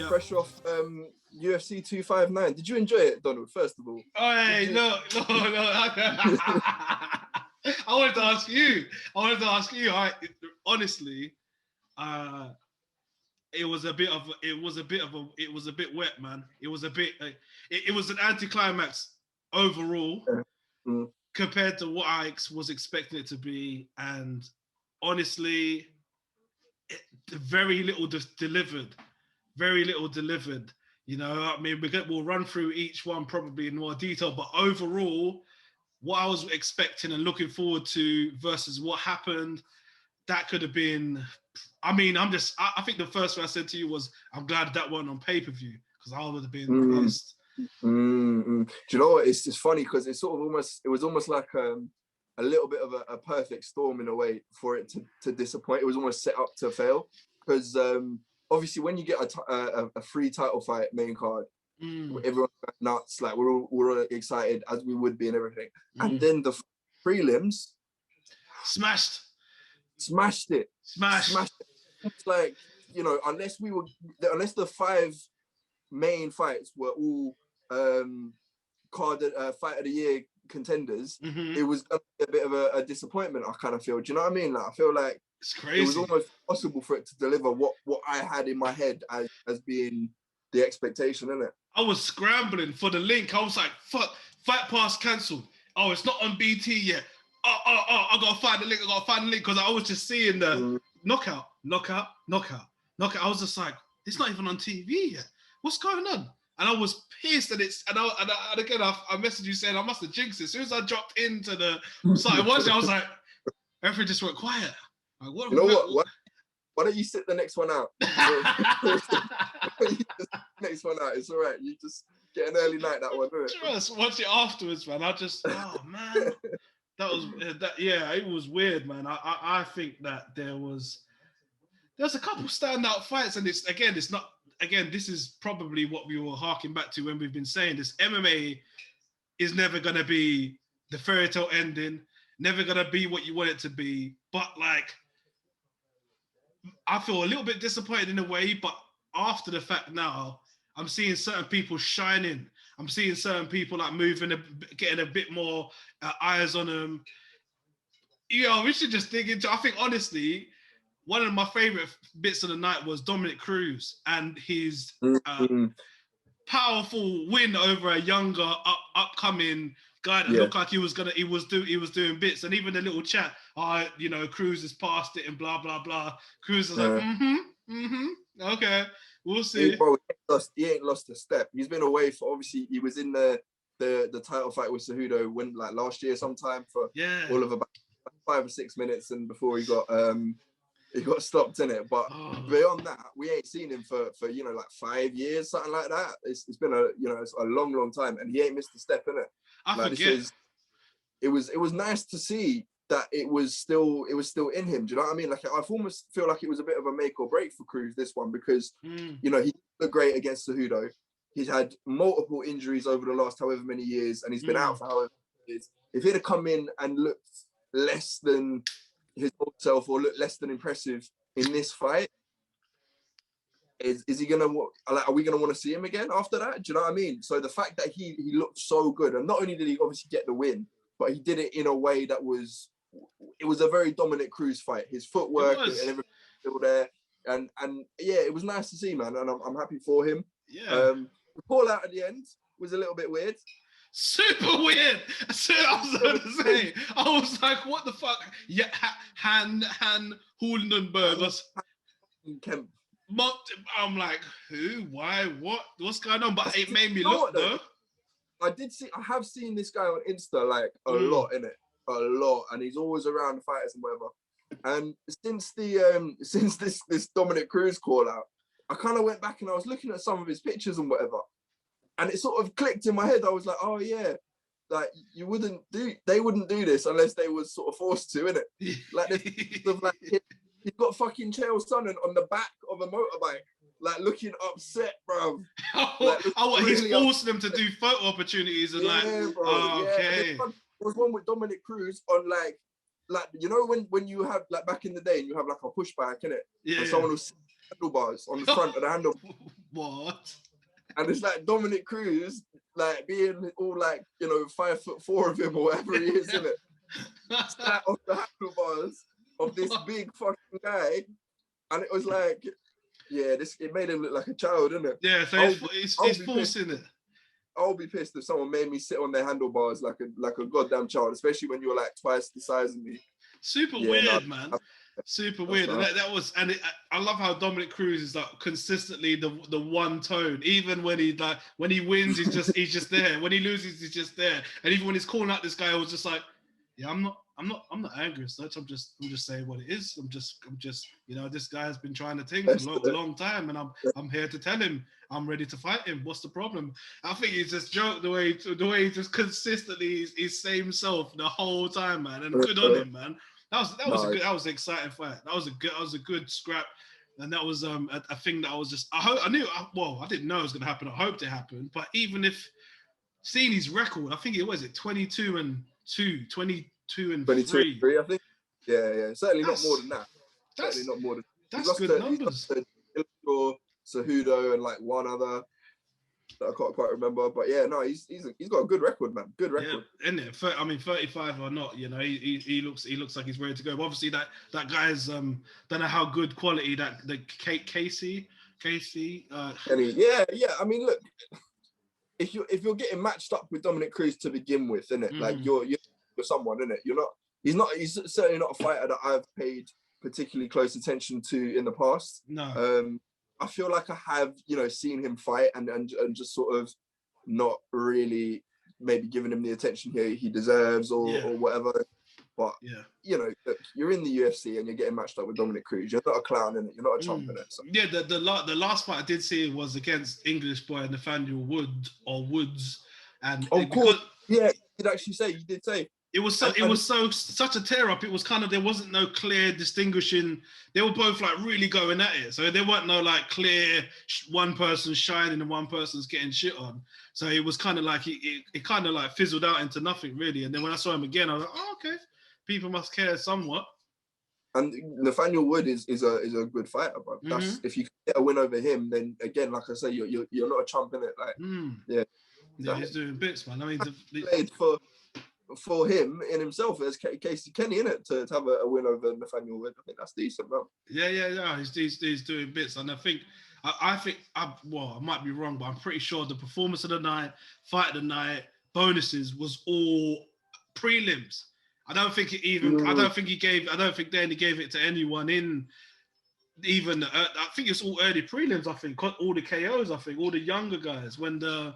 fresh off UFC 259. Did you enjoy it, Donald? First of all. Oh, hey, no. I wanted to ask you. Honestly, it was a bit wet, man. It was a bit. It was an anticlimax overall compared to what I was expecting it to be, and honestly, very little delivered. Very little delivered. You know, I mean, we'll run through each one probably in more detail, but overall, what I was expecting and looking forward to versus what happened, that could have been. I mean, I think the first one I said to you was, I'm glad that went on pay-per-view because I would have been pissed. Do you know what? It's just funny because it was almost like a little bit of a perfect storm in a way for it to disappoint. It was almost set up to fail because obviously when you get a free title fight main card, everyone's nuts. Like we're all excited as we would be and everything. And then the prelims smashed it. It's like, you know, unless the 5 main fights were all carded fight of the year contenders, it was a bit of a disappointment. I kind of feel. Do you know what I mean? Like I feel like it's crazy. It was almost possible for it to deliver what I had in my head as being the expectation, isn't it? I was scrambling for the link. I was like, fuck, Fight Pass cancelled. Oh, it's not on BT yet. Oh, I gotta find the link. Because I was just seeing the knockout. I was just like, it's not even on TV yet. What's going on? And I was pissed, and again, I messaged you saying I must have jinxed it. As soon as I dropped into the site watching, I was like, everything just went quiet. Like, what? You know what? Why don't you sit the next one out? Next one out. It's all right. You just get an early night that one, isn't it? Just watch it afterwards, man. I just, oh man, it was weird, man. I think that there's a couple standout fights, and this is probably what we were harking back to when we've been saying this. MMA is never gonna be the fairy tale ending, never gonna be what you want it to be. But like, I feel a little bit disappointed in a way, but after the fact now, I'm seeing certain people shining. I'm seeing certain people like moving, getting a bit more eyes on them. You know, we should just dig into. I think honestly, one of my favorite bits of the night was Dominick Cruz and his powerful win over a younger, upcoming guy that looked like he was doing bits, and even the little chat, you know, Cruz has passed it and blah blah blah. Cruz is like, okay, we'll see. Hey, bro, he ain't lost a step. He's been away for, obviously he was in the title fight with Cejudo when like last year sometime for all of about 5 or 6 minutes, and before he got stopped in it. But beyond that, we ain't seen him for you know, like 5 years, something like that. It's been it's a long time, and he ain't missed a step in it. It was nice to see that it was still in him. Do you know what I mean? Like I almost feel like it was a bit of a make or break for Cruz, this one, because you know, he looked great against Cejudo. He's had multiple injuries over the last however many years, and he's been out for however many years. If he'd have come in and looked less than his old self or looked less than impressive in this fight, is he gonna, like, are we gonna want to see him again after that? Do you know what I mean? So the fact that he looked so good, and not only did he obviously get the win, but he did it in a way that was a very Dominick Cruz fight. His footwork and everything still there, and yeah, it was nice to see, man, and I'm happy for him. The call out at the end was a little bit weird. Super weird. So I was going to say, I was like, what the fuck? Yeah, Han Huldenberg. Kemp. I'm like, who? Why? What? What's going on? But it made me look, though. I have seen this guy on Insta like a lot, and he's always around the fighters and whatever. And since this Dominick Cruz call out, I kind of went back and I was looking at some of his pictures and whatever, and it sort of clicked in my head. I was like, oh yeah, like they wouldn't do this unless they was sort of forced to, innit? Like this stuff, like he's got fucking Chael Sonnen on the back of a motorbike, like looking upset, bro. He's forcing them to do photo opportunities and okay. There was one with Dominick Cruz on like you know when you have like back in the day and you have like a push bike, innit? Yeah. And someone will handlebars on the front of the handle. What? And it's like Dominick Cruz, like being all like, 5'4" of him or whatever he is, isn't it? Sat on the handlebars of this big fucking guy, and it was like, it made him look like a child, didn't it? Yeah, so it's forcing it. I'll be pissed if someone made me sit on their handlebars like a goddamn child, especially when you're like twice the size of me. Super weird, man. Super weird. And that was, and I love how Dominick Cruz is like consistently the one tone. Even when he wins, he's just there. When he loses, he's just there. And even when he's calling out this guy, I was just like, yeah, I'm not angry as such. I'm just saying what it is. I'm just, this guy has been trying to think for a long time, and I'm here to tell him I'm ready to fight him. What's the problem? I think he's just joked the way he just consistently is same self the whole time, man. And good on him, man. That was an exciting fight. That was a good scrap, and that was a thing that I was just I didn't know it was going to happen. I hoped it happened, but even if seeing his record, I think it was 22 and 3. 3, I think. Yeah. Certainly not more than that. Certainly not more than. That's good numbers. Cejudo and like one other that I can't quite remember, but yeah, no, he's got a good record, man. Good record. Yeah, isn't it? 35 or not, he looks like he's ready to go. But obviously, that guy's don't know how good quality that the Casey. Kenny, yeah. I mean, look, if you're getting matched up with Dominick Cruz to begin with, isn't it? Like you're someone, isn't it? He's certainly not a fighter that I've paid particularly close attention to in the past. No. I feel like I have, seen him fight and just sort of not really maybe giving him the attention he deserves or whatever. But, look, you're in the UFC and you're getting matched up with Dominick Cruz. You're not a clown in it. You're not a chump in it. So. Yeah, the last fight I did see was against English boy Nathaniel Woods. And of course, yeah, you did say. It was such a tear up. It was kind of, there wasn't no clear distinguishing. They were both like really going at it. So there weren't no like clear one person's shining and one person's getting shit on. So it was kind of like it kind of like fizzled out into nothing really. And then when I saw him again, I was like, oh, okay, people must care somewhat. And Nathaniel Wood is a good fighter, but that's if you get a win over him, then again, like I say, you're not a chump in it. Like yeah, he's doing bits, man. I mean, played for him in himself as Casey Kenny, innit, to have a win over Nathaniel Wood. I think that's decent, man. Yeah. He's doing bits, and I think I might be wrong, but I'm pretty sure the performance of the night, fight of the night, bonuses was all prelims. I don't think Danny gave it to anyone in even. I think it's all early prelims. I think all the KOs. I think all the younger guys when the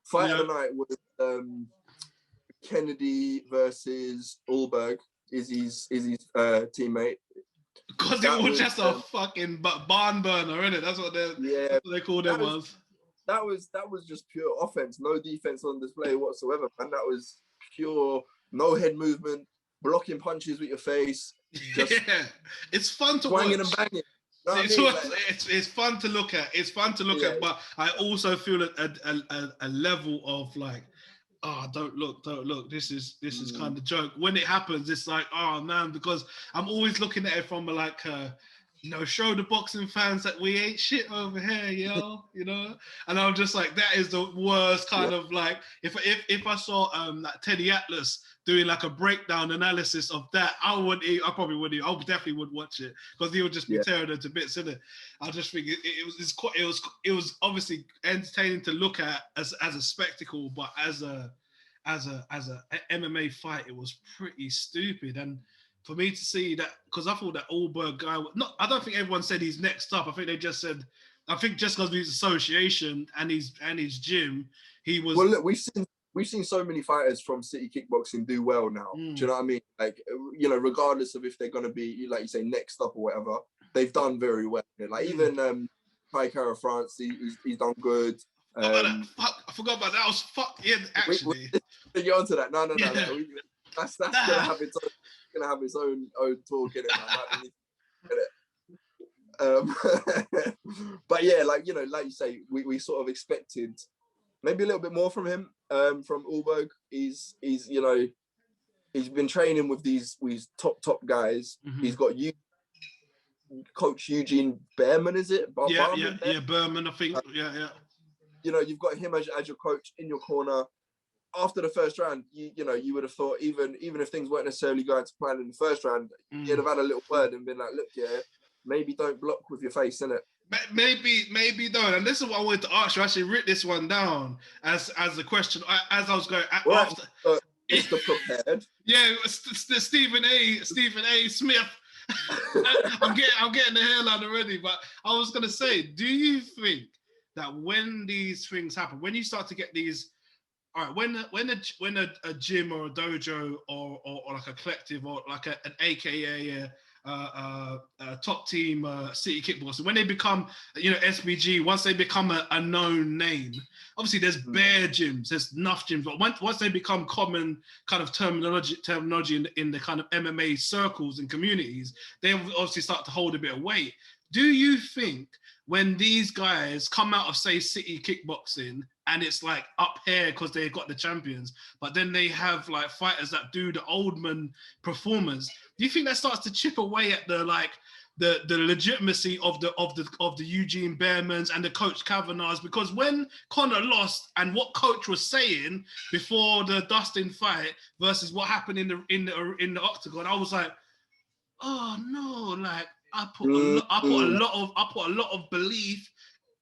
fight of the night was. Kennedy versus Ulberg, Izzy's teammate. Because it was just a fucking barn burner, innit? That's what they called it was. That was just pure offense, no defense on display whatsoever, man. That was pure, no head movement, blocking punches with your face. Just it's fun to watch. Swinging and banging. It's fun to look at. It's fun to look at, but I also feel a level of like, don't look. This is kind of joke. When it happens, it's like, oh man, because I'm always looking at it from show the boxing fans that we ain't shit over here, yo, And I'm just like, that is the worst kind of like, if I saw that Teddy Atlas doing like a breakdown analysis of that, I definitely would watch it because he would just be tearing it to bits, innit? I just think it was obviously entertaining to look at as a spectacle, but as a MMA fight, it was pretty stupid. And for me to see that, because I thought that Ulberg guy, I don't think everyone said he's next up. I think they just said, just because of his association and his gym, he was. Well, look, we've seen so many fighters from City Kickboxing do well now. Do you know what I mean? Like, regardless of if they're going to be, like you say, next up or whatever, they've done very well. Like even Kai Kara France, he's done good. I forgot about that. I was fucked in actually. We get onto that. No. That's gonna have its own talk in it. But yeah, like you say, we sort of expected maybe a little bit more from him, from Ulberg. He's been training with these top guys. He's got youth Coach Eugene Behrman, is it? Behrman, I think. You know, you've got him as your coach in your corner. After the first round, you would have thought even if things weren't necessarily going to plan in the first round, you'd have had a little word and been like, look, maybe don't block with your face, innit? Maybe don't. And this is what I wanted to ask you. I actually wrote this one down as a question as I was going after. Mr. Prepared. Yeah, Stephen A. Smith. I'm getting the hairline already, but I was gonna say, do you think that when these things happen, when you start to get these, all right, when a gym or a dojo or like a collective or like an AKA top team city kickboxing, when they become SBG, once they become a known name, obviously there's bare gyms, there's enough gyms, but once they become common kind of terminology in the kind of MMA circles and communities, they obviously start to hold a bit of weight. Do you think when these guys come out of, say, city kickboxing and it's like up here because they've got the champions, but then they have like fighters that do the Oldman performance, do you think that starts to chip away at the legitimacy of the Eugene Behrmans and the Coach Kavanaghs? Because when Conor lost and what Coach was saying before the Dustin fight versus what happened in the octagon, I was like, oh no, like I put a lot of belief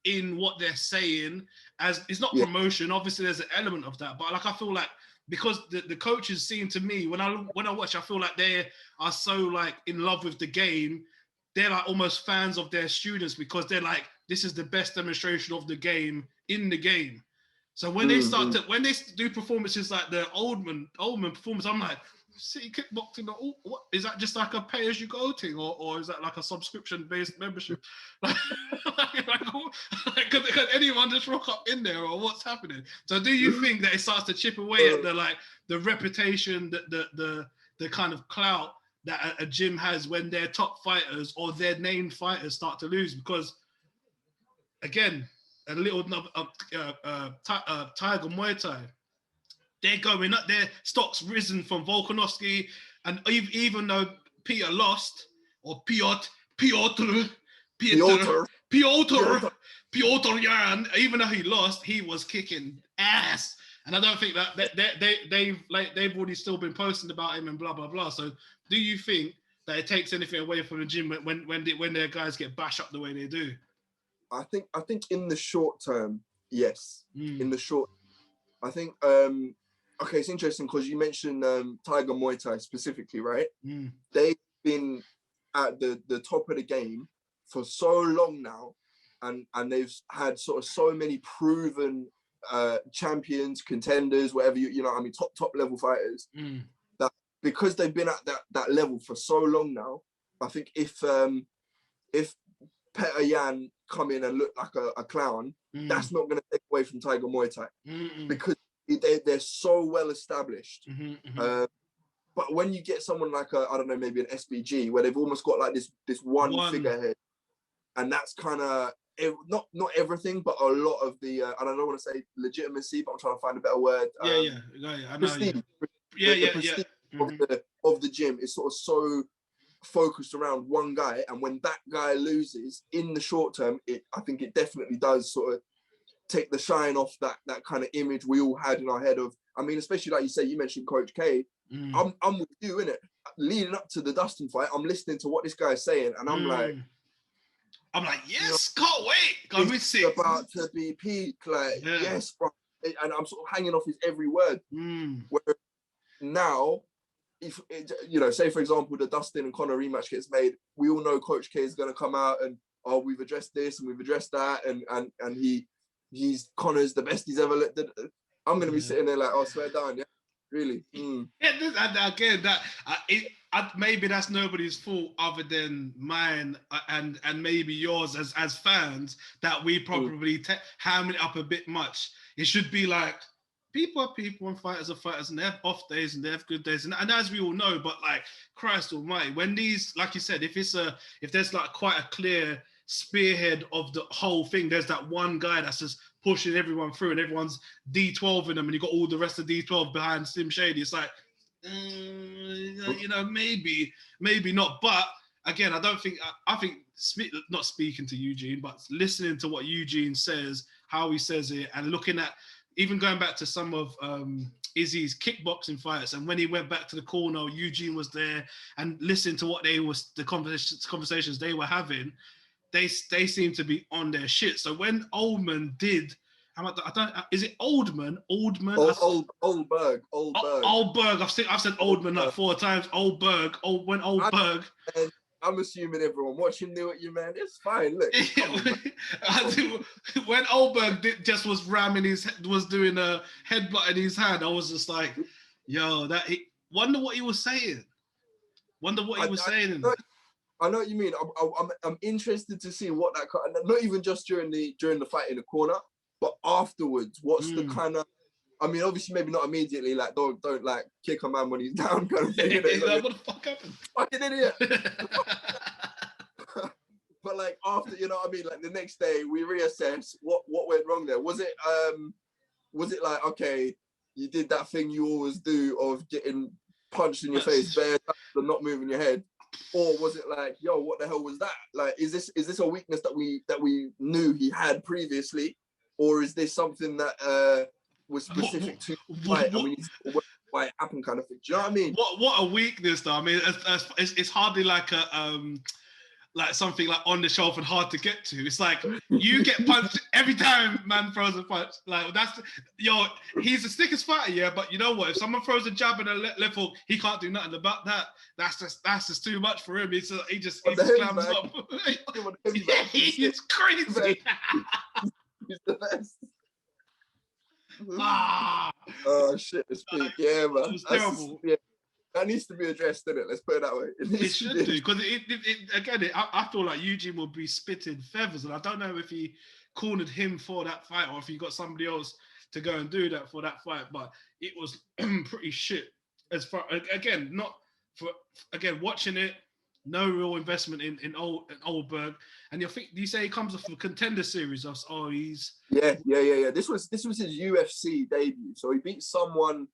in what they're saying. As it's not promotion, obviously there's an element of that, but like I feel like because the coaches seem to me when I watch, I feel like they are so like in love with the game. They're like almost fans of their students because they're like, this is the best demonstration of the game in the game. So when they when they do performances like the Oldman performance, I'm like, city kickboxing, what is that? Just like a pay-as-you-go thing, or is that like a subscription-based membership? Could anyone just rock up in there, or what's happening? So, do you think that it starts to chip away at the reputation, the kind of clout that a gym has when their top fighters or their named fighters start to lose? Because again, a little Tiger Muay Thai. They're going up. Their stock's risen from Volkanovski, and even though Peter lost, or Piotr Yan, even though he lost, he was kicking ass. And I don't think that they've already still been posting about him and blah blah blah. So, do you think that it takes anything away from the gym when their guys get bashed up the way they do? I think in the short term, yes. In the short, I think. Okay, it's interesting because you mentioned Tiger Muay Thai specifically, right? They've been at the top of the game for so long now, and they've had sort of so many proven champions, contenders, whatever top level fighters. That because they've been at that level for so long now, I think if Petr Yan come in and look like a clown, that's not going to take away from Tiger Muay Thai because they're so well established. But when you get someone like maybe an SBG where they've almost got like this one figurehead, and that's kind of not everything, but a lot of the and I don't want to say legitimacy, but I'm trying to find a better word. I know. Prestige. Prestige of the gym is sort of so focused around one guy, and when that guy loses in the short term, I think it definitely does sort of take the shine off that kind of image we all had in our head of, I mean, especially like you say, you mentioned Coach K. I'm with you, innit? Leading up to the Dustin fight, I'm listening to what this guy's saying, and I'm like, yes, can't wait. It's about to be peak, yes, bro. And I'm sort of hanging off his every word. Where now, if say for example, the Dustin and Conor rematch gets made, we all know Coach K is going to come out and we've addressed this and we've addressed that, and he's Conor's the best he's ever looked at. I'm going to be sitting there like, swear down, yeah, really. Yeah, again, maybe that's nobody's fault other than mine and maybe yours as fans, that we probably ham it up a bit much. It should be like, people are people and fighters are fighters, and they have off days and they have good days, and as we all know, but like, Christ almighty, when these, like you said, if there's like quite a clear spearhead of the whole thing, there's that one guy that's just pushing everyone through and everyone's D12 in them, and you got all the rest of D12 behind Slim Shady. It's like, maybe not. But again, I don't think, I think not speaking to Eugene, but listening to what Eugene says, how he says it, and looking at, even going back to some of Izzy's kickboxing fights, and when he went back to the corner, Eugene was there, and listening to what the conversations they were having, they seem to be on their shit. So when Oldman did, is it Oldman? Oldberg. I've said Oldman like 4 times. When Oldberg. I'm assuming everyone watching knew what you meant. It's fine. Look, when Oldberg just was doing a headbutt in his hand, I was just like, yo, wonder what he was saying. I know what you mean. I'm interested to see what that, not even just during the fight in the corner, but afterwards. What's the kind of, I mean, obviously maybe not immediately, like don't like kick a man when he's down kind of thing. Like, what the fuck happened? Fucking idiot. But like after, you know what I mean? Like the next day we reassess what went wrong there. Was it like, okay, you did that thing you always do of getting punched in your face, bare and not moving your head? Or was it like, yo, what the hell was that? Like, is this a weakness that we knew he had previously? Or is this something that was specific to fight, and we need to work why it happened, kind of thing? Do you know what I mean? What a weakness, though. I mean, it's hardly like a like something like on the shelf and hard to get to. It's like you get punched every time man throws a punch. Like he's the sickest fighter, yeah. But you know what? If someone throws a jab and a left hook, he can't do nothing about that. That's just too much for him. He just clams up. He's crazy. He's the best. Oh shit, it's big. Yeah, man. It was terrible. That needs to be addressed, doesn't it? Let's put it that way. It should do, because I feel like Eugene will be spitting feathers, and I don't know if he cornered him for that fight or if he got somebody else to go and do that for that fight. But it was pretty shit. As far watching it, no real investment in Oldberg. And you say he comes off of a Contender Series. He's yeah. This was his UFC debut. So he beat someone.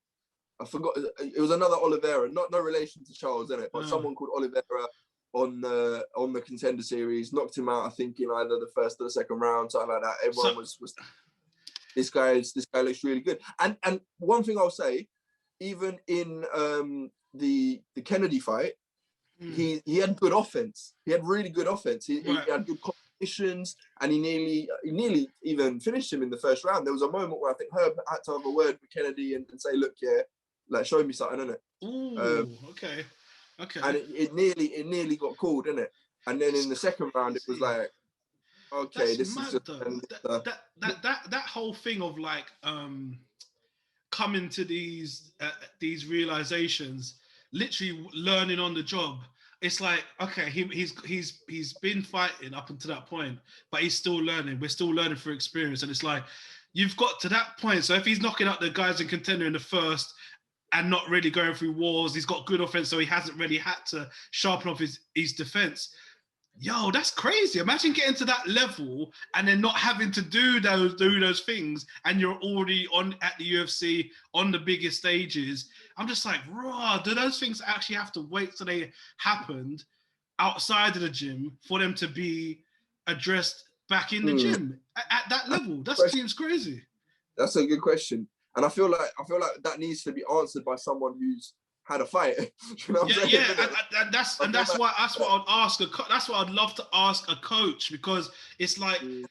I forgot. It was another Oliveira, no relation to Charles, in it, but someone called Oliveira on the Contender Series. Knocked him out, I think, in either the first or the second round, something like that. Everyone was this guy looks really good. And one thing I'll say, even in the Kennedy fight, he had good offense. He had really good offense. He had good competitions, and he nearly even finished him in the first round. There was a moment where I think Herb had to have a word with Kennedy and say, look, yeah, like, show me something, innit? Ooh, okay. And it nearly got called, innit? And then in the second round, it was like, okay, that's this mad, is just that whole thing of like coming to these realizations, literally learning on the job. It's like, okay, he's been fighting up until that point, but he's still learning. We're still learning through experience, and it's like you've got to that point. So if he's knocking out the guys in Contender in the first and not really going through wars, he's got good offense, so he hasn't really had to sharpen up his defense. Yo, that's crazy. Imagine getting to that level and then not having to do those things, and you're already at the UFC on the biggest stages. I'm just like, raw, do those things actually have to wait till they happened outside of the gym for them to be addressed back in the gym at that level? That seems crazy. That's a good question. And I feel like that needs to be answered by someone who's had a fight. You know what I'm saying? And that's what I'd ask. That's what I'd love to ask a coach, because it's like, and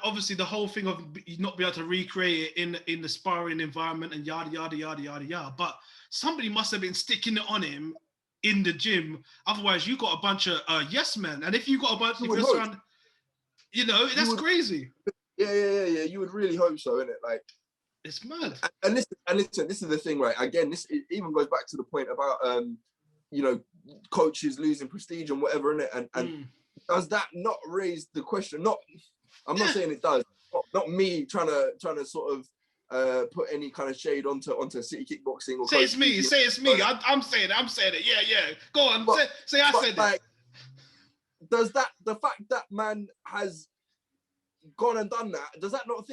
obviously the whole thing of not be able to recreate it in the sparring environment and yada yada yada yada yada. But somebody must have been sticking it on him in the gym. Otherwise, you got a bunch of yes men, and if you got a bunch of around, that's crazy. Yeah. You would really hope so, innit? Like, it's mad. And listen, this is the thing, right? Again, it even goes back to the point about coaches losing prestige and whatever, innit? And does that not raise the question? I'm not saying it does. Not me trying to sort of put any kind of shade onto City Kickboxing or say it's me. Say it's me. I'm saying it. Yeah. Go on. Say I said it. Does the fact that man has gone and done that, does that not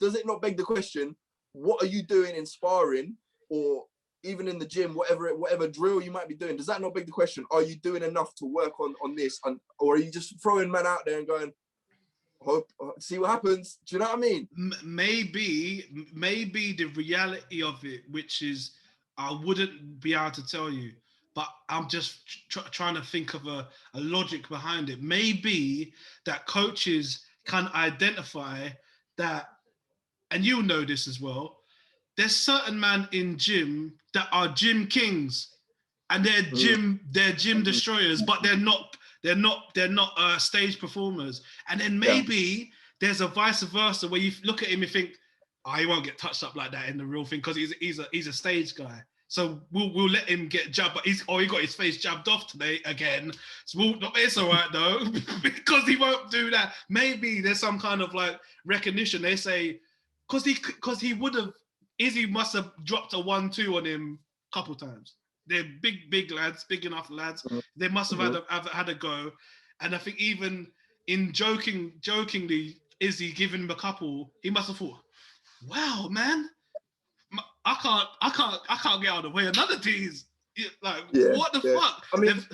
does it not beg the question, what are you doing in sparring or even in the gym, whatever drill you might be doing, does that not beg the question? Are you doing enough to work on this, or are you just throwing man out there and going, see what happens? Do you know what I mean? Maybe the reality of it, which is I wouldn't be able to tell you, but I'm just trying to think of a logic behind it. Maybe that coaches can identify that, and you'll know this as well, there's certain men in gym that are gym kings and they're gym destroyers, but they're not stage performers. And then maybe there's a vice versa where you look at him and think, he won't get touched up like that in the real thing because he's a stage guy. So we'll let him get jabbed, but he got his face jabbed off today again. So it's all right though, because he won't do that. Maybe there's some kind of like recognition. They say because he would have, Izzy must have dropped a 1-2 on him a couple times. They're big lads, big enough lads. They must have had a go. And I think even in jokingly, Izzy giving him a couple, he must have thought, wow, man, I can't get out of the way of none of these. Like, what the fuck? I mean,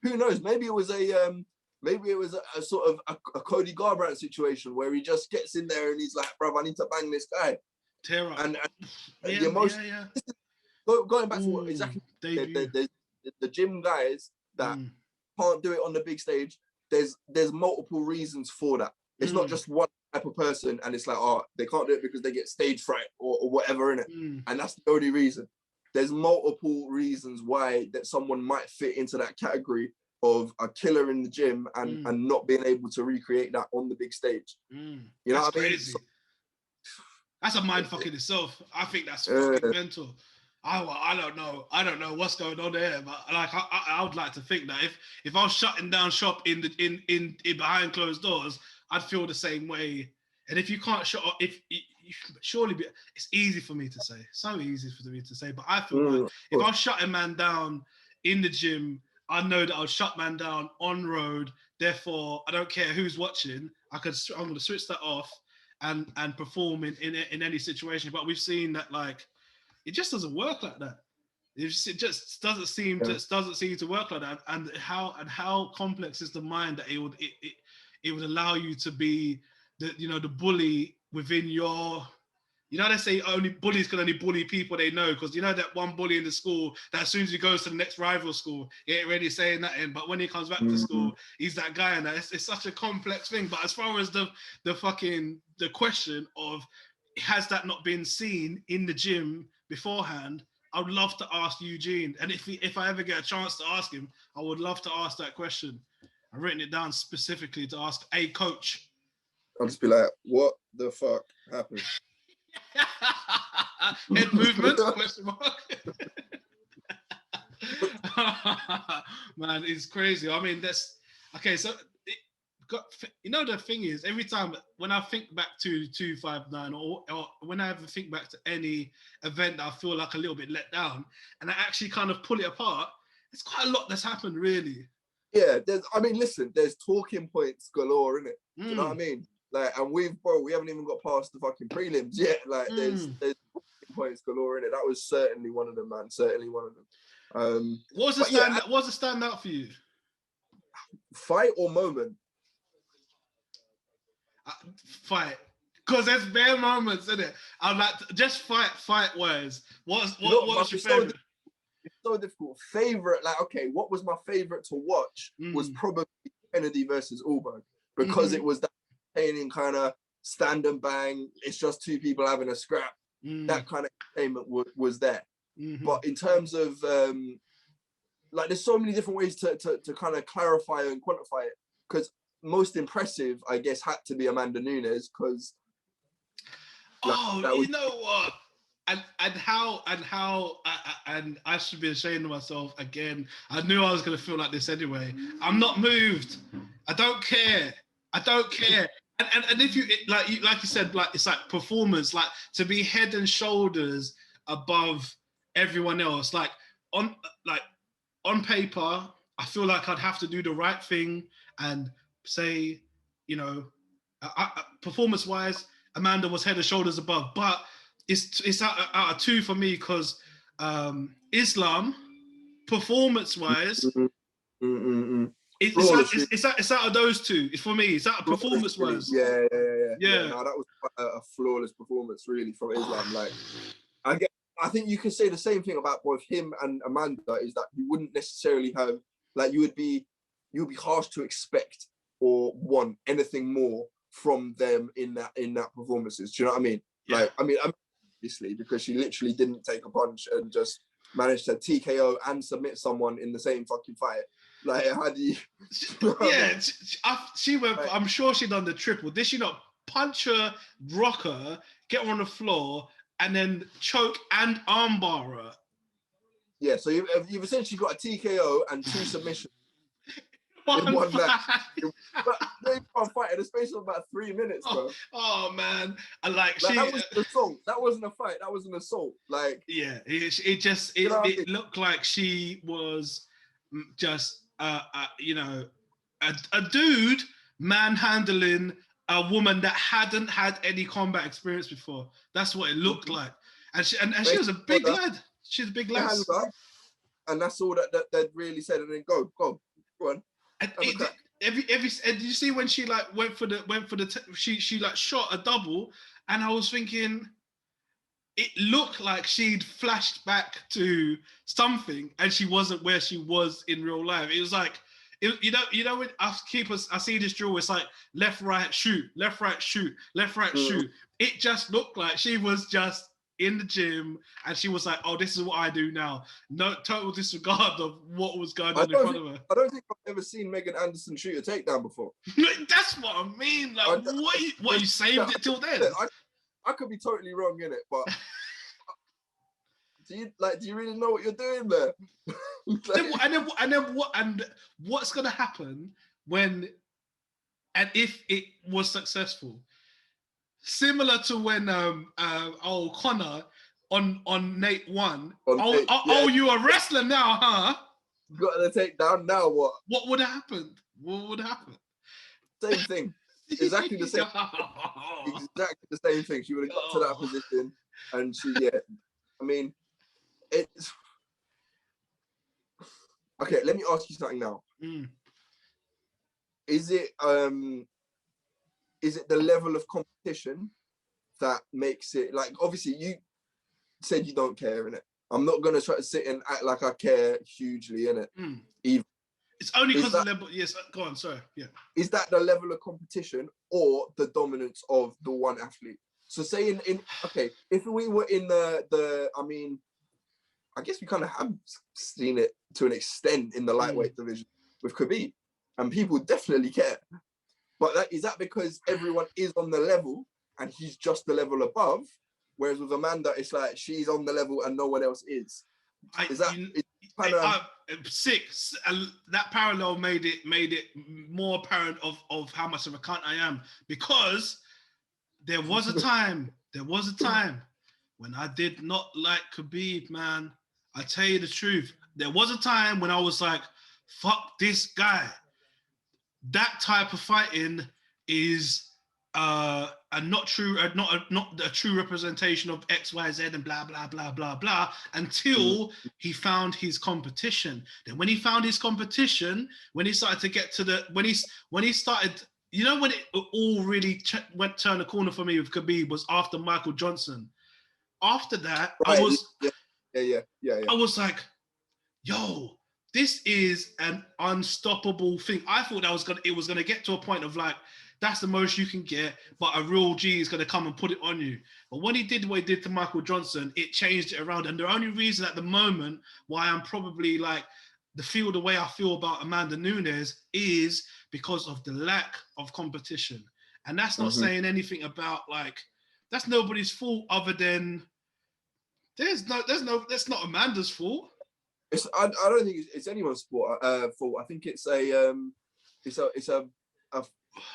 who knows? Maybe it was a sort of a Cody Garbrandt situation where he just gets in there and he's like, bruv, I need to bang this guy. Tear up. And the emotion. Going back to what exactly the gym guys that can't do it on the big stage. There's multiple reasons for that. It's not just one type of person, and it's like, they can't do it because they get stage fright or whatever in it, and that's the only reason. There's multiple reasons why that someone might fit into that category of a killer in the gym and not being able to recreate that on the big stage. You know that's what I mean? Crazy. That's a mind fuck in itself. I think that's fucking mental. I don't know what's going on there, but like I would like to think that if I was shutting down shop in behind closed doors, I'd feel the same way. And if you can't surely it's easy for me to say, so easy for me to say, but I feel like if I was shutting man down in the gym, I know that I'll shut man down on road. Therefore, I don't care who's watching. I'm going to switch that off and perform in any situation. But we've seen that like it just doesn't work like that. It just doesn't seem to work like that. And how complex is the mind that it would allow you to be the bully within your. They say only bullies can only bully people they know, because that one bully in the school that as soon as he goes to the next rival school, he ain't really saying nothing. But when he comes back to school, he's that guy, and it's such a complex thing. But as far as the question of has that not been seen in the gym beforehand, I would love to ask Eugene, and if I ever get a chance to ask him, I would love to ask that question. I've written it down specifically to ask a coach. I'll just be like, what the fuck happened? Head movement? Question mark. Man, it's crazy. I mean, that's okay. So, the thing is, every time when I think back to 259, or when I ever think back to any event that I feel like a little bit let down, and I actually kind of pull it apart, it's quite a lot that's happened, really. Yeah, there's talking points galore, innit? Do you know what I mean? Like, and we haven't even got past the fucking prelims yet. Like, there's points galore in it. That was certainly one of them, man. Certainly one of them. What's the standout for you? Fight or moment? Fight, because there's bare moments in it. I'm like, just fight wise. What's your favorite? It's so difficult. Favorite, like, okay, what was my favorite to watch was probably Kennedy versus Allberg, because it was that entertaining kind of stand and bang. It's just two people having a scrap. That kind of entertainment was there. But in terms of like, there's so many different ways to kind of clarify and quantify it. Because most impressive, I guess, had to be Amanda Nunes, because you know what? And how I should be ashamed of myself again. I knew I was gonna feel like this anyway. I'm not moved. I don't care. And if you like you said, like, it's like performance, like to be head and shoulders above everyone else. Like on paper, I feel like I'd have to do the right thing and say, performance-wise, Amanda was head and shoulders above. But it's out of two for me, because Islam, performance-wise, it's out of those two. It's for me. It's out of performance-wise. Yeah. No, that was a flawless performance, really, from Islam. Like, I think you could say the same thing about both him and Amanda. Is that you wouldn't necessarily have, like, you would be harsh to expect or want anything more from them in that performances. Do you know what I mean? Yeah. Like, I mean, obviously, because she literally didn't take a punch and just managed to TKO and submit someone in the same fucking fight. Like, how do you? Yeah, she went. Like, I'm sure she done the triple. Did she not punch her, rock her, get her on the floor, and then choke and armbar her? Yeah, so you've essentially got a TKO and 2 submissions. in one match. But they can't fight in the space of about 3 minutes, bro. Oh man, and like she, that was an assault. That wasn't a fight. That was an assault. Like, yeah, it looked like she was just you know, a dude manhandling a woman that hadn't had any combat experience before. That's what it looked like. And she was a big lad. She's a big lad. And that's all that they really said. And then go on. And did you see when she like went for the she like shot a double, and I was thinking it looked like she'd flashed back to something and she wasn't where she was in real life. It was like, you know when I see this drill, it's like left, right, shoot, left, right, shoot, left, right, shoot. It just looked like she was just in the gym and she was like, oh, this is what I do now. No total disregard of what was going on in front of her. I don't think I've ever seen Megan Anderson shoot a takedown before. That's what I mean. Like, what you saved it till then? I could be totally wrong in it, but do you really know what you're doing there? and what's gonna happen when and if it was successful? Similar to when Connor on Nate won. You a wrestler now, huh? You got to take down now. What? What would have happened? What would happen? Same thing. Exactly the same. Exactly the same thing. She would have got to that position, and I mean, it's okay. Let me ask you something now. Is it the level of competition that makes it, like, obviously you said you don't care in it. I'm not gonna try to sit and act like I care hugely in it. Either. It's only because the level. Yes, go on. Sorry. Yeah. Is that the level of competition or the dominance of the one athlete? So say okay, if we were in the I mean, I guess we kind of have seen it to an extent in the lightweight division with Kabwham, and people definitely care. But is that because everyone is on the level and he's just the level above? Whereas with Amanda, it's like she's on the level and no one else is. Sick. That parallel made it more apparent of how much of a cunt I am, because there was a time when I did not like Kabwham, man. I tell you the truth. There was a time when I was like, fuck this guy. That type of fighting is not a true representation of X, Y, Z, and blah blah blah blah blah, until he found his competition. Then when he found his competition, when he started to get to when he started, you know, when it all really turned the corner for me with Kabwham was after Michael Johnson. After that, right. I was I was like, yo, this is an unstoppable thing. I thought it was gonna get to a point of like, that's the most you can get, but a real G is gonna come and put it on you. But when he did what he did to Michael Johnson, it changed it around. And the only reason at the moment why I'm probably like the way I feel about Amanda Nunes is because of the lack of competition. And that's not saying anything about like, that's nobody's fault other than that's not Amanda's fault. I don't think it's anyone's fault. I think it's a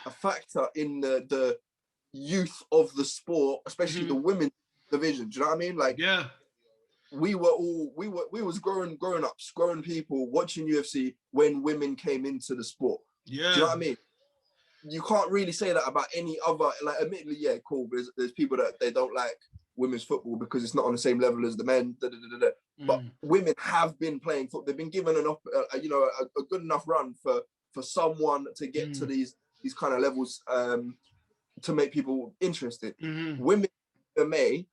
factor in the youth of the sport, especially the women's division. Do you know what I mean? Like, yeah, we was growing people watching UFC when women came into the sport. Yeah, do you know what I mean? You can't really say that about any other. Like, admittedly, yeah, cool. But there's people that they don't like women's football because it's not on the same level as the men. But women have been playing football. They've been given a good enough run for someone to get to these kind of levels to make people interested. Women MMA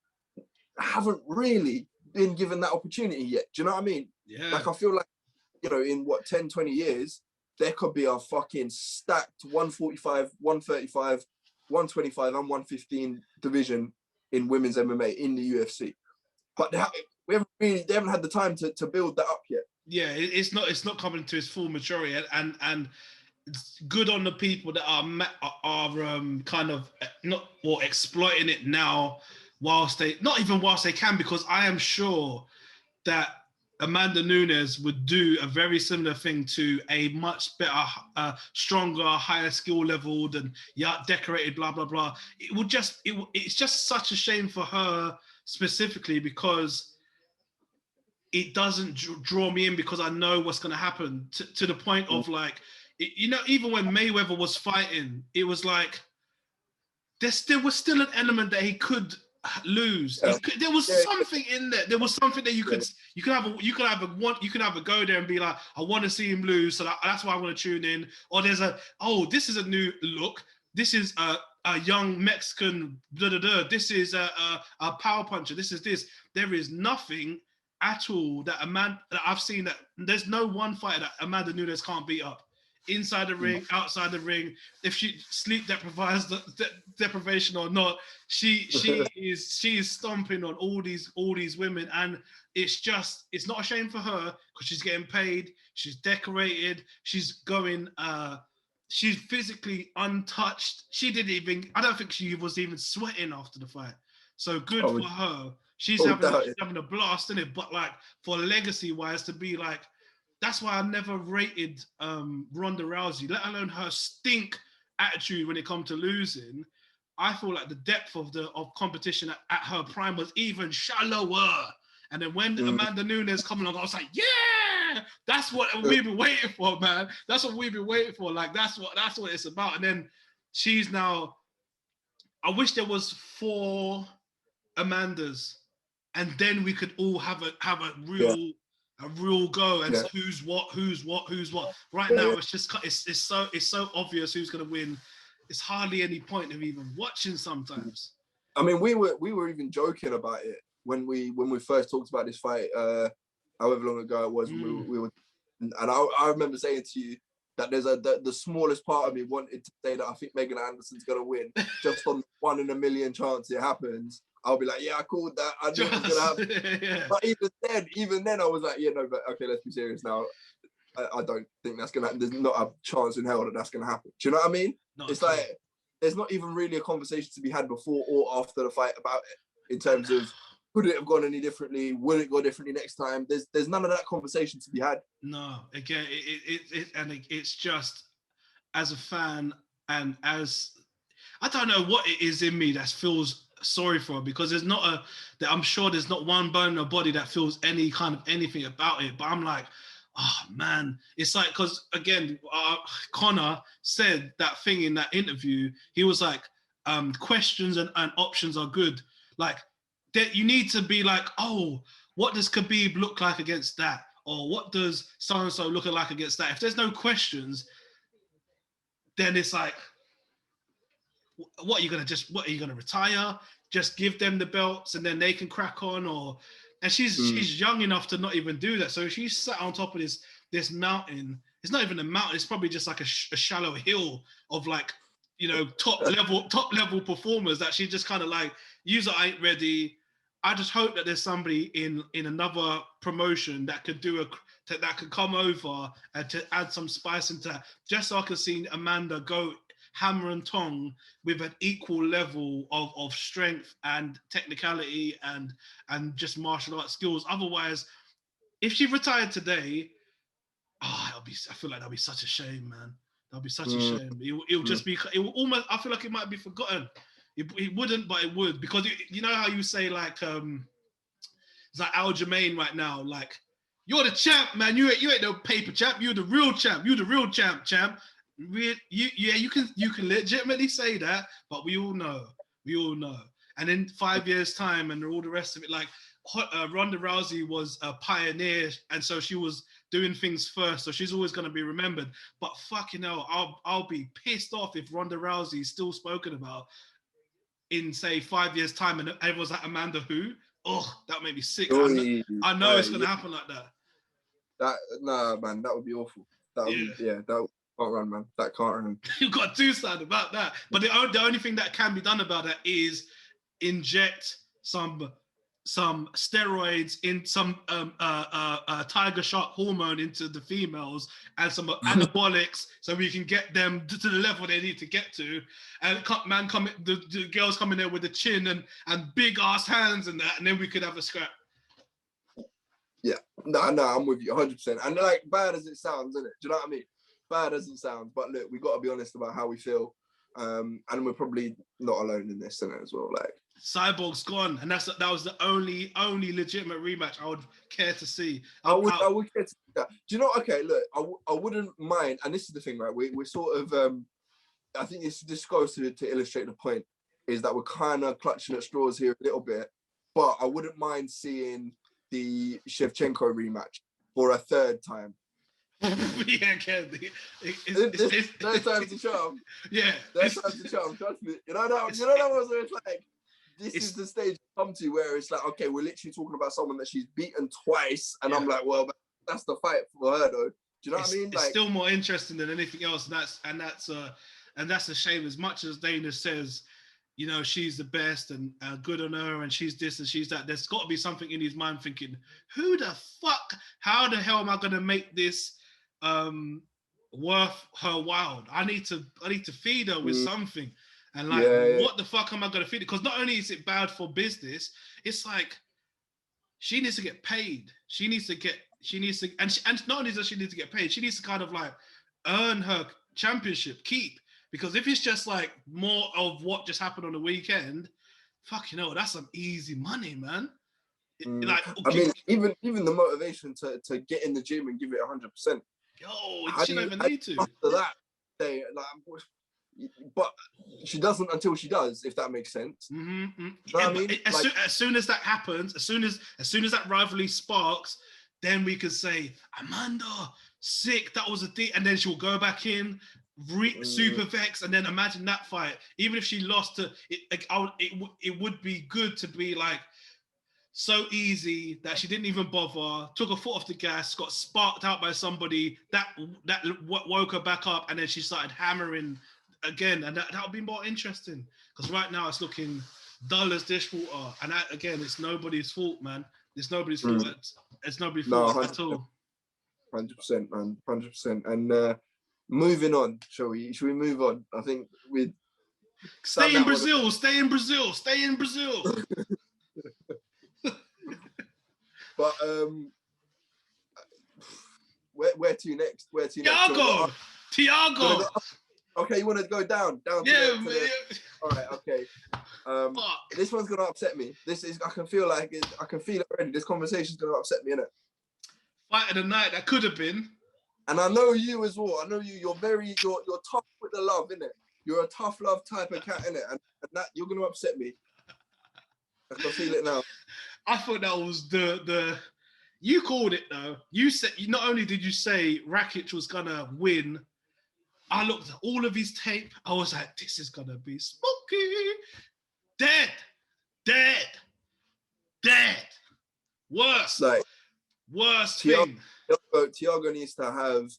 haven't really been given that opportunity yet. Do you know what I mean? Yeah. Like, I feel like, you know, in 10, 20 years, there could be a fucking stacked 145, 135, 125 and 115 division in women's MMA in the UFC. But they haven't had the time to build that up yet. Yeah, it's not coming to its full maturity, and it's good on the people that are kind of not or exploiting it now whilst they can, because I am sure that Amanda Nunes would do a very similar thing to a much better, stronger, higher skill level than decorated, blah blah blah. It's just such a shame for her specifically, because it doesn't draw me in, because I know what's going to happen to the point of like, you know, even when Mayweather was fighting, it was like there was still an element that he could lose. There was something in there. There was something that you could have a go there and be like, I want to see him lose, so that's why I want to tune in. Or there's this is a new look. This is a young Mexican. This is a power puncher. This is this. There is nothing at all that I've seen that there's no one fighter that Amanda Nunes can't beat up. Inside the ring, outside the ring, if she sleep deprivation or not, she is stomping on all these women, and it's not a shame for her because she's getting paid, she's decorated, she's going, she's physically untouched. I don't think she was even sweating after the fight. So good for her. She's having a blast in it, but like for legacy wise to be like. That's why I never rated Ronda Rousey, let alone her stink attitude when it comes to losing. I feel like the depth of competition at her prime was even shallower. And then when Amanda Nunes come along, I was like, yeah, that's what we've been waiting for, man. That's what we've been waiting for. Like that's what it's about. And then she's now. I wish there was 4 Amandas, and then we could all have a real. Yeah. A real go and who's what. Right now, it's so obvious who's going to win. It's hardly any point of even watching sometimes. I mean, we were even joking about it when we first talked about this fight, however long ago it was. We were, and I remember saying to you that there's the smallest part of me wanted to say that I think Megan Anderson's going to win, just on 1 in a million chance it happens. I'll be like, yeah, I called that. I knew it was going to happen. Yeah. But even then, I was like, yeah, no, but okay, let's be serious now. I don't think that's going to happen. There's not a chance in hell that that's going to happen. Do you know what I mean? It's like, there's not even really a conversation to be had before or after the fight about it in terms of, could it have gone any differently? Will it go differently next time? There's none of that conversation to be had. No, again, it's just, as a fan and as, I don't know what it is in me that feels sorry for her, because I'm sure there's not one bone in her body that feels any kind of anything about it, but I'm like, oh man, it's like, because again, Conor said that thing in that interview. He was like, questions and options are good. Like, that you need to be like, oh, what does Khabib look like against that? Or what does so-and-so look like against that? If there's no questions, then it's like, what are you gonna retire? Just give them the belts and then they can crack on? And she's young enough to not even do that. So she's sat on top of this mountain. It's not even a mountain. It's probably just like a shallow hill of like, you know, top level performers that she just kind of like, user ain't ready. I just hope that there's somebody in another promotion that could that could come over and to add some spice into that, just so I can see Amanda go hammer and tong with an equal level of strength and technicality and just martial arts skills. Otherwise, if she retired today, I feel like that'll be such a shame, man. That'll be such a shame. It'll just be, it will almost, I feel like it might be forgotten. It wouldn't, but it would, because you know how you say like, it's like Aljamain right now, like, you're the champ, man. You ain't no paper champ. You're the real champ. You're the real champ. You can legitimately say that, but we all know. And in 5 years' time and all the rest of it, like Ronda Rousey was a pioneer, and so she was doing things first, so she's always going to be remembered. But fucking hell, I'll be pissed off if Ronda Rousey is still spoken about in, say, 5 years' time, and everyone's like, Amanda who? Oh, that made me sick. I know it's going to happen like that. Nah, man, that would be awful. That would be, that can't run, man. That can't run. You've got to do something about that. But the only thing that can be done about that is inject some steroids in some tiger shark hormone into the females and some anabolics so we can get them to the level they need to get to. And the girls come in there with the chin and big ass hands and that, and then we could have a scrap. Yeah, no, I'm with you 100%. And like, bad as it sounds, isn't it? Do you know what I mean? Bad as it sounds, but look, we got to be honest about how we feel, and we're probably not alone in this, innit, as well. Like, Cyborg's gone, and that was the only legitimate rematch I would care to see. I would care to see that. Do you know? Okay, look, I wouldn't mind, and this is the thing, right? We're sort of, I think this goes to illustrate the point, is that we're kind of clutching at straws here a little bit, but I wouldn't mind seeing the Shevchenko rematch for a third time. Yeah, it's third time's the charm. Yeah, third time's the charm. Trust me. You know that was where it's like, this is the stage come to where it's like, okay, we're literally talking about someone that she's beaten twice, and I'm like, well, that's the fight for her, though. Do you know what I mean? It's still more interesting than anything else, and that's a shame. As much as Dana says, you know, she's the best and good on her, and she's this and she's that, there's got to be something in his mind thinking, who the fuck? How the hell am I going to make this worth her while? I need to feed her with something. And like, what the fuck am I going to feed it? Because not only is it bad for business, it's like, she needs to get paid. And not only does she need to get paid, she needs to kind of like earn her championship keep. Because if it's just like more of what just happened on the weekend, fuck, you know, that's some easy money, man. Like, okay. I mean, even the motivation to get in the gym and give it 100%. Yo, she don't even need to. After that, but she doesn't until she does, if that makes sense. Mm-hmm. Yeah, I mean? As soon as that happens, as soon as that rivalry sparks, then we could say, Amanda, sick, that was a thing, and then she'll go back in, super vexed, and then imagine that fight. Even if she lost to it, it would be good to be like so easy that she didn't even bother, took her foot off the gas, got sparked out by somebody that woke her back up, and then she started hammering again, and that would be more interesting. Because right now it's looking dull as dishwater, and that, again, it's nobody's fault, man. It's nobody's fault. It's nobody's fault at all. 100%, man, 100%. And moving on, shall we move on? I think we stay in Brazil. But where to next? Thiago. Okay, you want to go down? Yeah. All right. Okay. This one's gonna upset me. I can feel it already. This conversation's gonna upset me, innit? Fight of the night that could have been. And I know you as well. I know you. You're tough with the love, innit? You're a tough love type of cat, innit? And that you're gonna upset me. I can feel it now. I thought that was the. You called it though. You said, not only did you say Rakic was gonna win, I looked at all of his tape. I was like, this is gonna be spooky. Dead. Worst thing. Thiago needs to have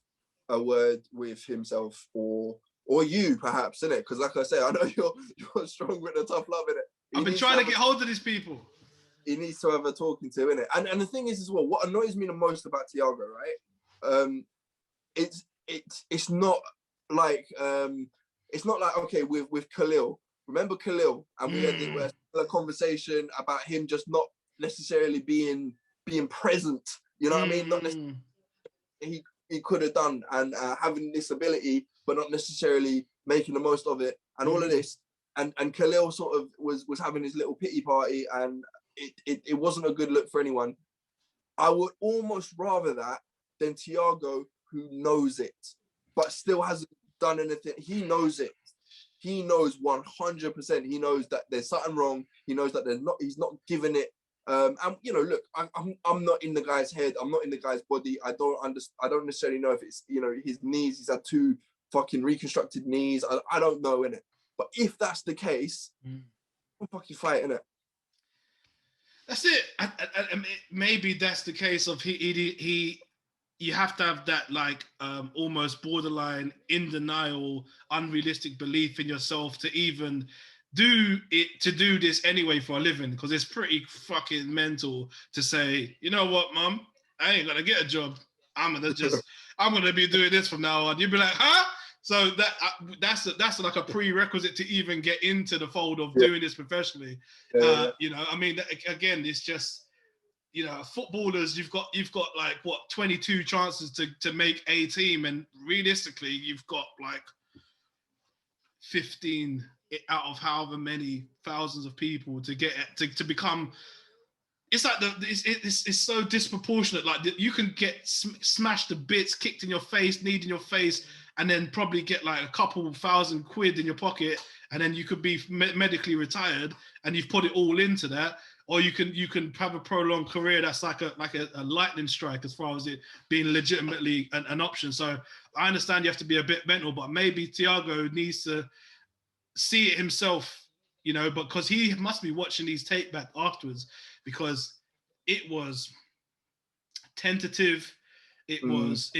a word with himself or you, perhaps, innit? Because like I say, I know you're strong with the tough love, innit? I've been trying to get hold of these people. He needs to have a talking to, innit? And the thing is as well, what annoys me the most about Thiago, right? It's not like okay with Khalil. Remember Khalil? And we had a conversation about him just not necessarily being present. You know what I mean? Not necessarily he could have done, and having this ability, but not necessarily making the most of it, and all of this. And Khalil sort of was having his little pity party, and it wasn't a good look for anyone. I would almost rather that than Thiago, who knows it, but still hasn't done anything. He knows it. he knows 100%. He knows that there's something wrong. He knows that he's not giving it. And you know, look, I'm not in the guy's head. I'm not in the guy's body. I don't necessarily know if it's, you know, his knees. He's had 2 fucking reconstructed knees. I don't know, innit? But if that's the case, I'm fucking fighting it. That's it. I mean, maybe that's the case of he. You have to have that like almost borderline in denial, unrealistic belief in yourself to even do this anyway for a living, because it's pretty fucking mental to say, you know what, mum, I ain't gonna get a job. I'm gonna be doing this from now on. You'd be like, huh? So that's like a prerequisite to even get into the fold of doing this professionally. You know, I mean, again, it's just, you know, footballers, you've got like what, 22 chances to make a team, and realistically, you've got like 15 out of however many thousands of people to get to become. It's like it's so disproportionate. Like you can get smashed to bits, kicked in your face, kneed in your face, and then probably get like a couple thousand quid in your pocket, and then you could be medically retired, and you've put it all into that. Or you can have a prolonged career that's like a lightning strike as far as it being legitimately an option. So I understand you have to be a bit mental, but maybe Thiago needs to see it himself, you know, because he must be watching these tape back afterwards, because it was tentative. It was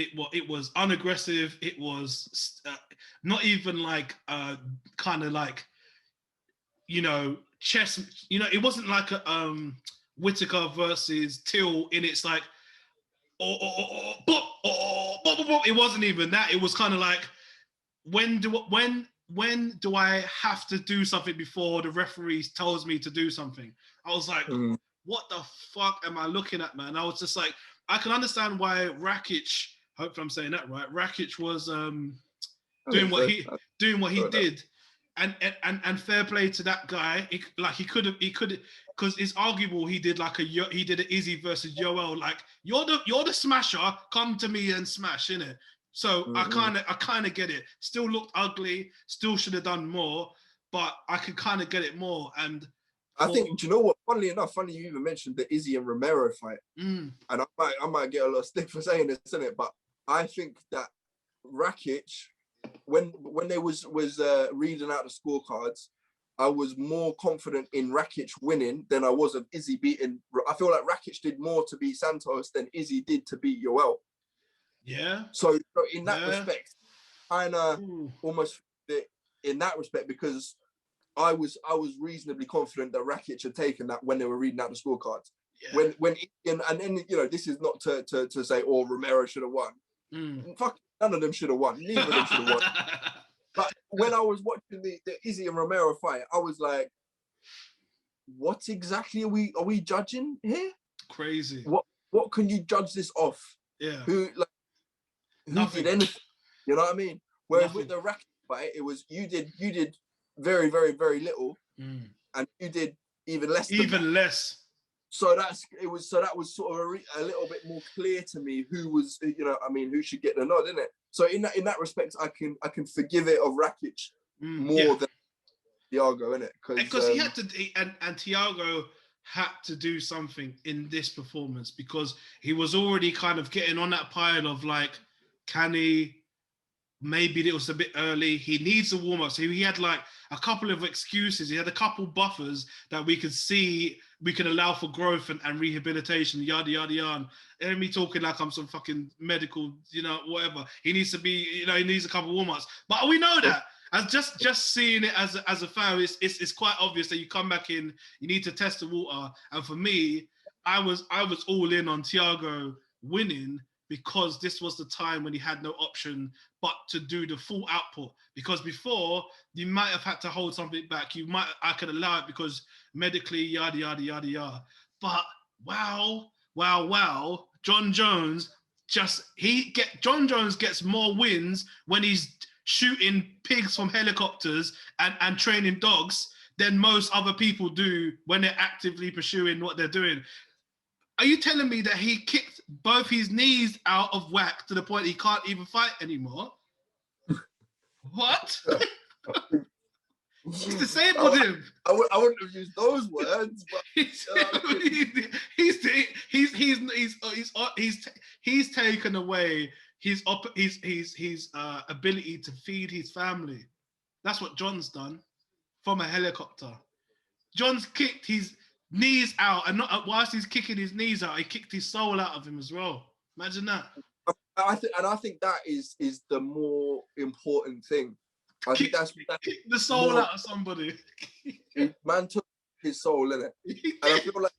unaggressive. It was not even like kind of like, you know, chess. You know, it wasn't like a Whittaker versus Till in its like it wasn't even that. It was kind of like, when do I have to do something before the referee tells me to do something? I was like, what the fuck am I looking at, man? I was just like, I can understand why Rakic, hopefully I'm saying that right, Rakic was doing what he did. And fair play to that guy. He could have, because it's arguable he did an Izzy versus Yoel. Like, you're the smasher, come to me and smash, innit? So I kind of get it. Still looked ugly, still should have done more, but I could kind of get it more. And I think, do you know what? Funny you even mentioned the Izzy and Romero fight, and I might get a lot of stick for saying this, innit? But I think that Rakic, when they was reading out the scorecards, I was more confident in Rakic winning than I was of Izzy beating. I feel like Rakic did more to beat Santos than Izzy did to beat Yoel. Yeah. So in that respect, kind of almost in that respect, because I was reasonably confident that Rakic had taken that when they were reading out the scorecards. Yeah. And then, you know, this is not to say, oh, Romero should have won. Fuck, none of them should have won. Neither of them should have won. But when I was watching the Izzy and Romero fight, I was like, what exactly are we judging here? Crazy. What can you judge this off? Yeah. Who did anything? You know what I mean? Whereas with the Rakic fight, it was you did very, very, very little, and you did even less. Less. So that was sort of a little bit more clear to me who was, you know, I mean, who should get the nod, isn't it? So in that respect, I can forgive it of Rakic more than Thiago, innit? Because he had to, and Thiago had to do something in this performance, because he was already kind of getting on that pile of like, can he? Maybe it was a bit early. He needs a warm up. So he had like a couple of excuses. He had a couple buffers that we could see. We can allow for growth and rehabilitation, yada, yada, yada. And me talking like I'm some fucking medical, you know, whatever. He needs to be, you know, he needs a couple of warm-ups. But we know that. As just seeing it as a fan, it's quite obvious that you come back in, you need to test the water. And for me, I was all in on Thiago winning, because this was the time when he had no option but to do the full output. Because before, you might have had to hold something back. I could allow it because medically, yada, yada, yada, yada. But wow, John Jones John Jones gets more wins when he's shooting pigs from helicopters and training dogs than most other people do when they're actively pursuing what they're doing. Are you telling me that he kicked both his knees out of whack to the point he can't even fight anymore? What? He's disabled him. I wouldn't have used those words, but he's taken away his ability to feed his family. That's what John's done from a helicopter. John's kicked his knees out, and not whilst he's kicking his knees out, he kicked his soul out of him as well. Imagine that. I think that is the more important thing. I think that's the soul more, out of somebody. Man took his soul in it, and I feel like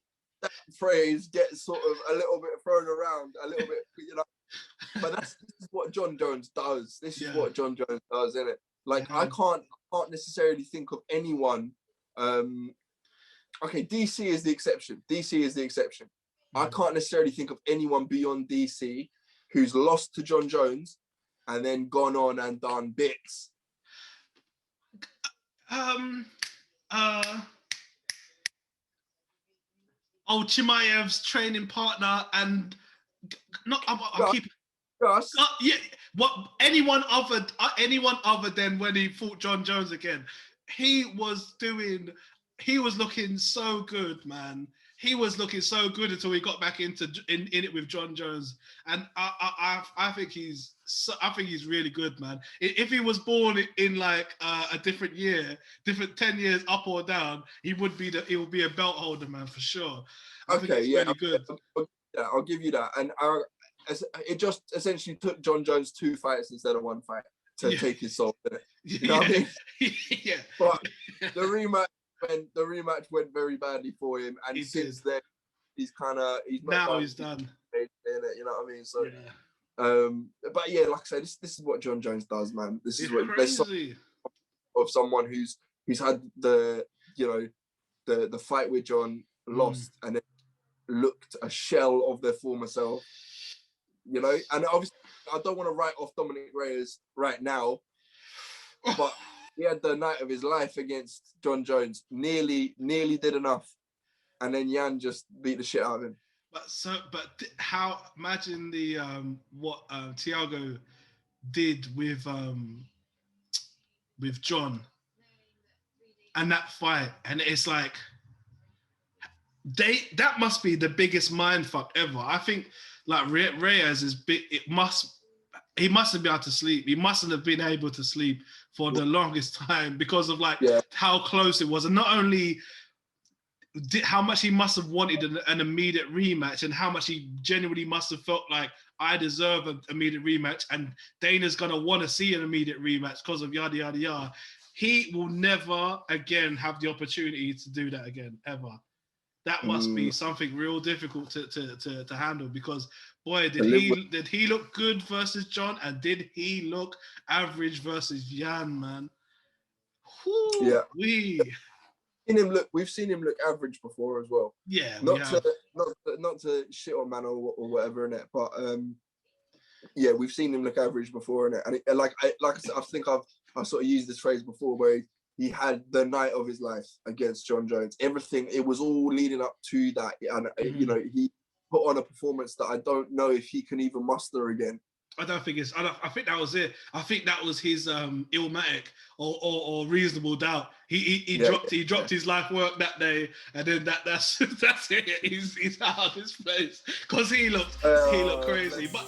that phrase gets sort of a little bit thrown around, a little bit, you know. But this is what John Jones does. This is what John Jones does, isn't it? Like I can't necessarily think of anyone. Okay, DC is the exception. I can't necessarily think of anyone beyond DC who's lost to John Jones and then gone on and done bits. Chimaev's training partner, and I'll keep. Yeah, what anyone other than when he fought John Jones again, he was looking so good, man. He was looking so good until he got back in it with John Jones, and I think he's really good, man. If he was born in like a different year, different 10 years up or down, he would be a belt holder, man, for sure. Okay, yeah, really good. I'll give you that, and it just essentially took John Jones 2 fights instead of 1 fight to take his soul in it. You know what I mean? Yeah. But the rematch went very badly for him, and since then he's done. In it, you know what I mean? So, but yeah, like I said, this is what John Jones does, man. This is what of someone who's had the fight with John, lost, and then looked a shell of their former self. You know, and obviously I don't want to write off Dominick Reyes right now, but he had the night of his life against John Jones. Nearly did enough, and then Jan just beat the shit out of him. How? Imagine the what Thiago did with John and that fight, and it's like that must be the biggest mindfuck ever. I think like Reyes is big. He mustn't be able to sleep. He mustn't have been able to sleep for the longest time because of how close it was, and not only how much he must have wanted an immediate rematch, and how much he genuinely must have felt like I deserve an immediate rematch, and Dana's gonna want to see an immediate rematch because of yada yada yada. He will never again have the opportunity to do that again ever. That must be something real difficult to handle, because boy, did he look good versus John, and did he look average versus Jan, man? Whew, yeah, we've seen him look average before as well. Yeah, not to shit on man or whatever in it, but yeah, we've seen him look average before in it, and I said, I think I've sort of used this phrase before where he had the night of his life against John Jones. Everything, it was all leading up to that. And, you know, he put on a performance that I don't know if he can even muster again. I think that was it. I think that was his Illmatic or reasonable doubt. He dropped his life work that day, and then that's it. He's out of his place because he looked crazy. But